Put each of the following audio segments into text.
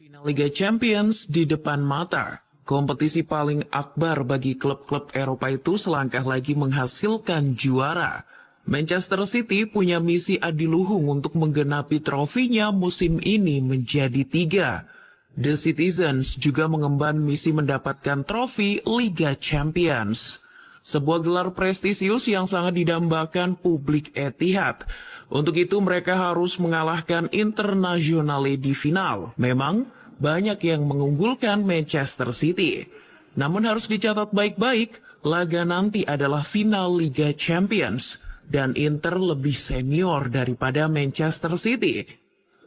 Final Liga Champions di depan mata. Kompetisi paling akbar bagi klub-klub Eropa itu selangkah lagi menghasilkan juara. Manchester City punya misi adiluhung untuk menggenapi trofinya musim ini menjadi 3. The Citizens juga mengemban misi mendapatkan trofi Liga Champions. Sebuah gelar prestisius yang sangat didambakan publik Etihad. Untuk itu mereka harus mengalahkan Internazionale di final. Memang banyak yang mengunggulkan Manchester City. Namun harus dicatat baik-baik, laga nanti adalah final Liga Champions. Dan Inter lebih senior daripada Manchester City.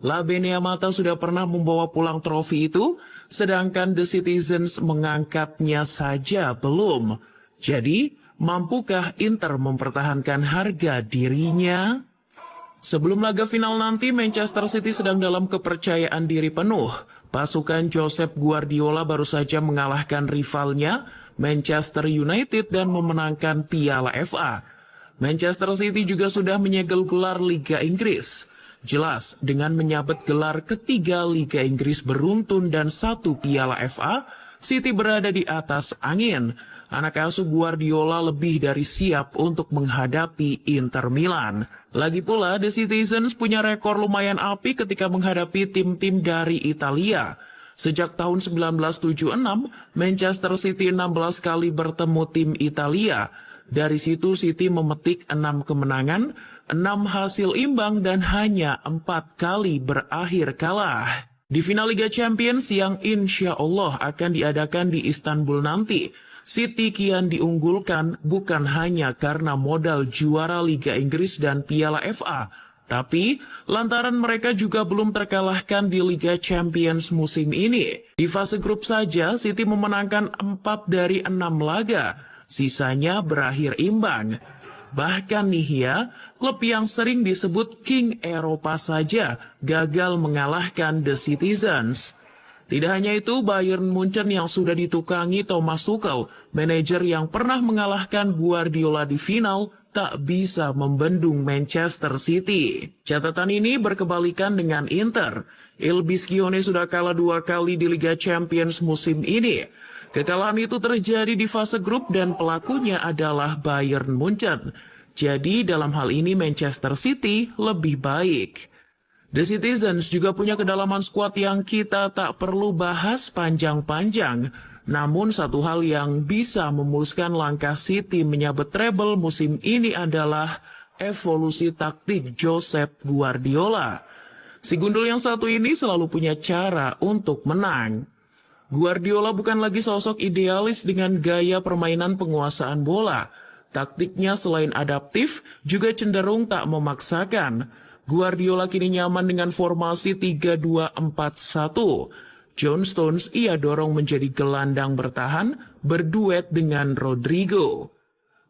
La Beneamata sudah pernah membawa pulang trofi itu, sedangkan The Citizens mengangkatnya saja belum. Jadi, mampukah Inter mempertahankan harga dirinya? Sebelum laga final nanti, Manchester City sedang dalam kepercayaan diri penuh. Pasukan Josep Guardiola baru saja mengalahkan rivalnya, Manchester United, dan memenangkan Piala FA. Manchester City juga sudah menyegel gelar Liga Inggris. Jelas, dengan menyabet gelar ketiga Liga Inggris beruntun dan 1 Piala FA, City berada di atas angin. Anak asuh Guardiola lebih dari siap untuk menghadapi Inter Milan. Lagi pula, The Citizens punya rekor lumayan apik ketika menghadapi tim-tim dari Italia. Sejak tahun 1976, Manchester City 16 kali bertemu tim Italia. Dari situ City memetik 6 kemenangan, 6 hasil imbang, dan hanya 4 kali berakhir kalah. Di final Liga Champions yang insya Allah akan diadakan di Istanbul nanti, City kian diunggulkan bukan hanya karena modal juara Liga Inggris dan Piala FA, tapi lantaran mereka juga belum terkalahkan di Liga Champions musim ini. Di fase grup saja, City memenangkan 4 dari 6 laga, sisanya berakhir imbang. Bahkan nih ya, klub yang sering disebut King Eropa saja gagal mengalahkan The Citizens. Tidak hanya itu, Bayern Munchen yang sudah ditukangi Thomas Tuchel, manajer yang pernah mengalahkan Guardiola di final, tak bisa membendung Manchester City. Catatan ini berkebalikan dengan Inter. Il Biscione sudah kalah 2 kali di Liga Champions musim ini. Kekalahan itu terjadi di fase grup dan pelakunya adalah Bayern Munchen. Jadi dalam hal ini Manchester City lebih baik. The Citizens juga punya kedalaman skuad yang kita tak perlu bahas panjang-panjang. Namun satu hal yang bisa memuluskan langkah City menyabet treble musim ini adalah evolusi taktik Josep Guardiola. Si gundul yang satu ini selalu punya cara untuk menang. Guardiola bukan lagi sosok idealis dengan gaya permainan penguasaan bola. Taktiknya selain adaptif, juga cenderung tak memaksakan. Guardiola kini nyaman dengan formasi 3-2-4-1. John Stones ia dorong menjadi gelandang bertahan, berduet dengan Rodrigo.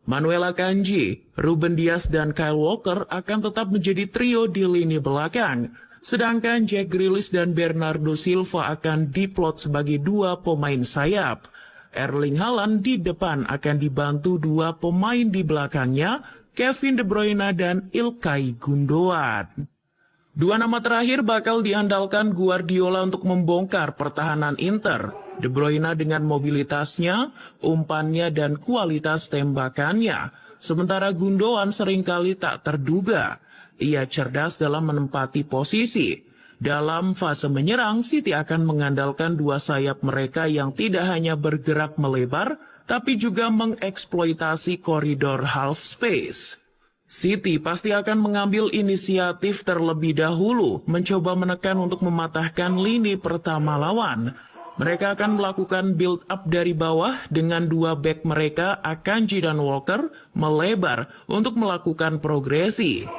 Manuel Akanji, Ruben Dias, dan Kyle Walker akan tetap menjadi trio di lini belakang. Sedangkan Jack Grealish dan Bernardo Silva akan diplot sebagai 2 pemain sayap. Erling Haaland di depan akan dibantu 2 pemain di belakangnya, Kevin De Bruyne dan Ilkay Gundogan. 2 nama terakhir bakal diandalkan Guardiola untuk membongkar pertahanan Inter. De Bruyne dengan mobilitasnya, umpannya, dan kualitas tembakannya. Sementara Gundogan seringkali tak terduga. Ia cerdas dalam menempati posisi. Dalam fase menyerang, City akan mengandalkan 2 sayap mereka yang tidak hanya bergerak melebar, tapi juga mengeksploitasi koridor half space. City pasti akan mengambil inisiatif terlebih dahulu, mencoba menekan untuk mematahkan lini pertama lawan. Mereka akan melakukan build up dari bawah dengan 2 bek mereka, Akanji dan Walker, melebar untuk melakukan progresi.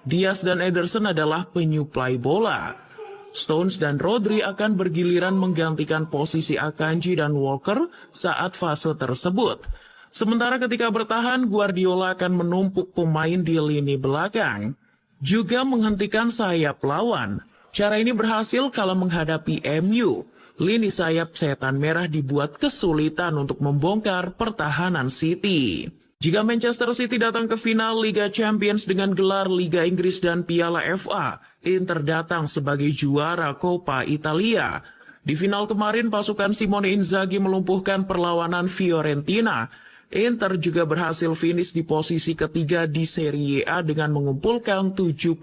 Diaz dan Ederson adalah penyuplai bola. Stones dan Rodri akan bergiliran menggantikan posisi Akanji dan Walker saat fase tersebut. Sementara ketika bertahan, Guardiola akan menumpuk pemain di lini belakang. Juga menghentikan sayap lawan. Cara ini berhasil kalau menghadapi MU. Lini sayap setan merah dibuat kesulitan untuk membongkar pertahanan City. Jika Manchester City datang ke final Liga Champions dengan gelar Liga Inggris dan Piala FA, Inter datang sebagai juara Coppa Italia. Di final kemarin, pasukan Simone Inzaghi melumpuhkan perlawanan Fiorentina. Inter juga berhasil finish di posisi ketiga di Serie A dengan mengumpulkan 72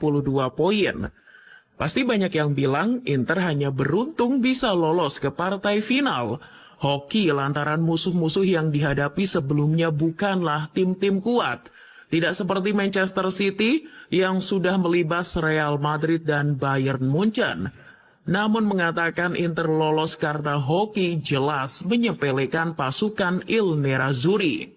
poin. Pasti banyak yang bilang Inter hanya beruntung bisa lolos ke partai final. Hoki lantaran musuh-musuh yang dihadapi sebelumnya bukanlah tim-tim kuat. Tidak seperti Manchester City yang sudah melibas Real Madrid dan Bayern Munchen. Namun mengatakan Inter lolos karena Hoki jelas menyepelekan pasukan Il Nerazzurri.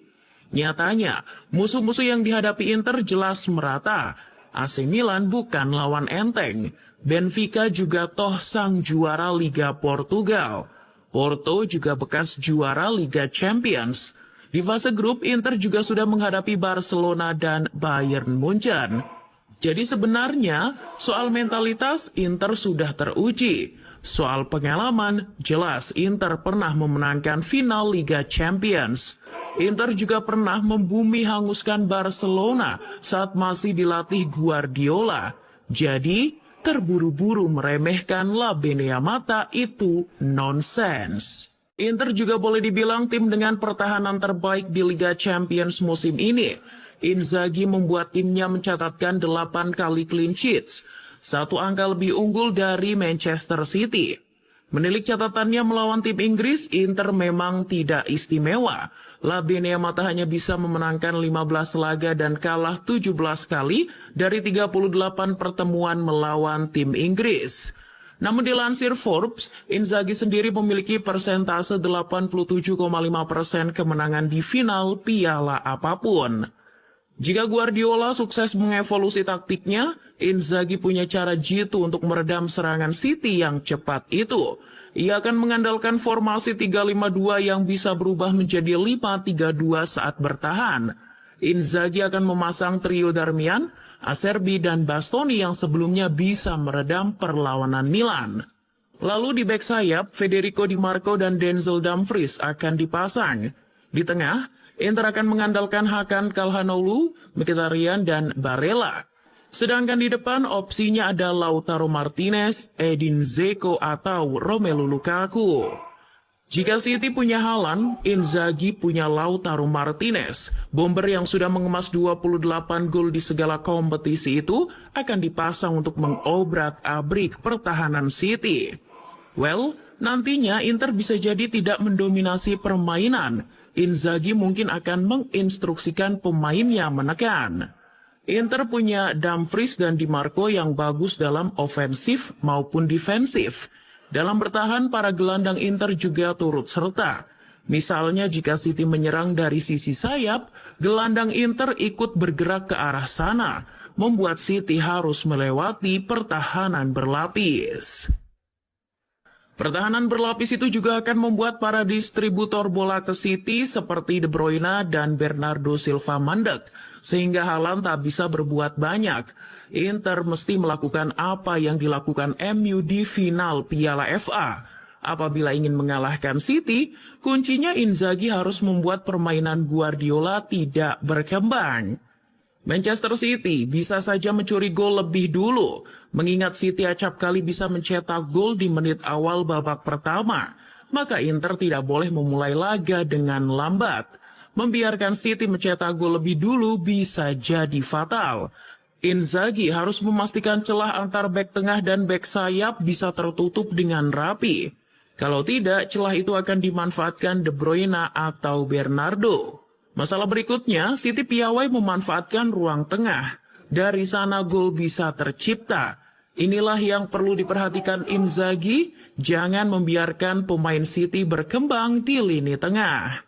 Nyatanya, musuh-musuh yang dihadapi Inter jelas merata. AC Milan bukan lawan enteng. Benfica juga toh sang juara Liga Portugal. Porto juga bekas juara Liga Champions. Di fase grup, Inter juga sudah menghadapi Barcelona dan Bayern Munchen. Jadi sebenarnya, soal mentalitas Inter sudah teruji. Soal pengalaman, jelas Inter pernah memenangkan final Liga Champions. Inter juga pernah membumi hanguskan Barcelona saat masih dilatih Guardiola. Jadi, terburu-buru meremehkan La Beneamata itu nonsens. Inter juga boleh dibilang tim dengan pertahanan terbaik di Liga Champions musim ini. Inzaghi membuat timnya mencatatkan 8 kali clean sheets, satu angka lebih unggul dari Manchester City. Menilik catatannya melawan tim Inggris, Inter memang tidak istimewa. La Beneamata hanya bisa memenangkan 15 laga dan kalah 17 kali dari 38 pertemuan melawan tim Inggris. Namun dilansir Forbes, Inzaghi sendiri memiliki persentase 87,5% kemenangan di final piala apapun. Jika Guardiola sukses mengevolusi taktiknya, Inzaghi punya cara jitu untuk meredam serangan City yang cepat itu. Ia akan mengandalkan formasi 3-5-2 yang bisa berubah menjadi 5-3-2 saat bertahan. Inzaghi akan memasang trio Darmian, Acerbi, dan Bastoni yang sebelumnya bisa meredam perlawanan Milan. Lalu di bek sayap, Federico Di Marco dan Denzel Dumfries akan dipasang. Di tengah, Inter akan mengandalkan Hakan Calhanoglu, Mkhitaryan, dan Barella. Sedangkan di depan opsinya ada Lautaro Martinez, Edin Dzeko, atau Romelu Lukaku. Jika City punya Haaland, Inzaghi punya Lautaro Martinez. Bomber yang sudah mengemas 28 gol di segala kompetisi itu akan dipasang untuk mengobrak-abrik pertahanan City. Well, nantinya Inter bisa jadi tidak mendominasi permainan. Inzaghi mungkin akan menginstruksikan pemainnya menekan. Inter punya Dumfries dan Di Marco yang bagus dalam ofensif maupun defensif. Dalam bertahan, para gelandang Inter juga turut serta. Misalnya jika City menyerang dari sisi sayap, gelandang Inter ikut bergerak ke arah sana, membuat City harus melewati pertahanan berlapis. Pertahanan berlapis itu juga akan membuat para distributor bola ke City seperti De Bruyne dan Bernardo Silva mandek, sehingga Haaland tak bisa berbuat banyak. Inter mesti melakukan apa yang dilakukan MU di final Piala FA. Apabila ingin mengalahkan City, kuncinya Inzaghi harus membuat permainan Guardiola tidak berkembang. Manchester City bisa saja mencuri gol lebih dulu, mengingat City acap kali bisa mencetak gol di menit awal babak pertama. Maka Inter tidak boleh memulai laga dengan lambat. Membiarkan City mencetak gol lebih dulu bisa jadi fatal. Inzaghi harus memastikan celah antar bek tengah dan bek sayap bisa tertutup dengan rapi. Kalau tidak, celah itu akan dimanfaatkan De Bruyne atau Bernardo. Masalah berikutnya, City piawai memanfaatkan ruang tengah. Dari sana gol bisa tercipta. Inilah yang perlu diperhatikan Inzaghi, jangan membiarkan pemain City berkembang di lini tengah.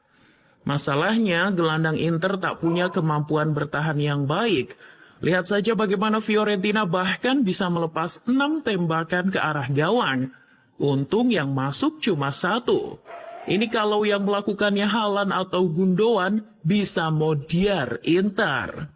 Masalahnya, gelandang Inter tak punya kemampuan bertahan yang baik. Lihat saja bagaimana Fiorentina bahkan bisa melepas 6 tembakan ke arah gawang. Untung yang masuk cuma 1. Ini kalau yang melakukannya Haaland atau Gundogan bisa modiar Inter.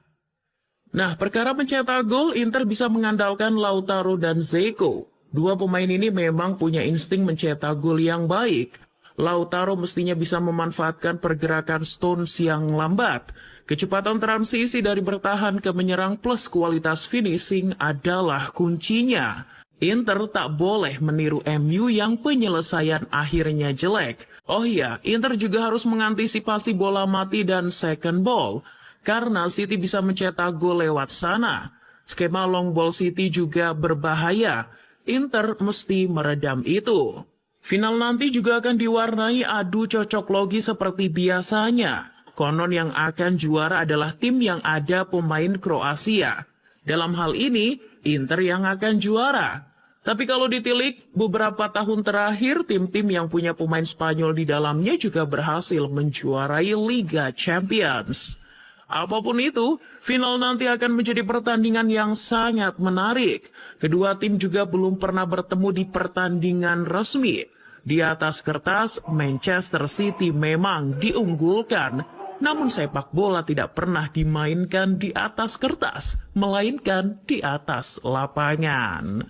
Nah, perkara mencetak gol, Inter bisa mengandalkan Lautaro dan Dzeko. Dua pemain ini memang punya insting mencetak gol yang baik. Lautaro mestinya bisa memanfaatkan pergerakan Stones yang lambat. Kecepatan transisi dari bertahan ke menyerang plus kualitas finishing adalah kuncinya. Inter tak boleh meniru MU yang penyelesaian akhirnya jelek. Oh iya, Inter juga harus mengantisipasi bola mati dan second ball, karena City bisa mencetak gol lewat sana. Skema long ball City juga berbahaya. Inter mesti meredam itu. Final nanti juga akan diwarnai adu cocok logi seperti biasanya. Konon yang akan juara adalah tim yang ada pemain Kroasia. Dalam hal ini, Inter yang akan juara. Tapi kalau ditilik, beberapa tahun terakhir tim-tim yang punya pemain Spanyol di dalamnya juga berhasil menjuarai Liga Champions. Apapun itu, final nanti akan menjadi pertandingan yang sangat menarik. Kedua tim juga belum pernah bertemu di pertandingan resmi. Di atas kertas, Manchester City memang diunggulkan. Namun sepak bola tidak pernah dimainkan di atas kertas, melainkan di atas lapangan.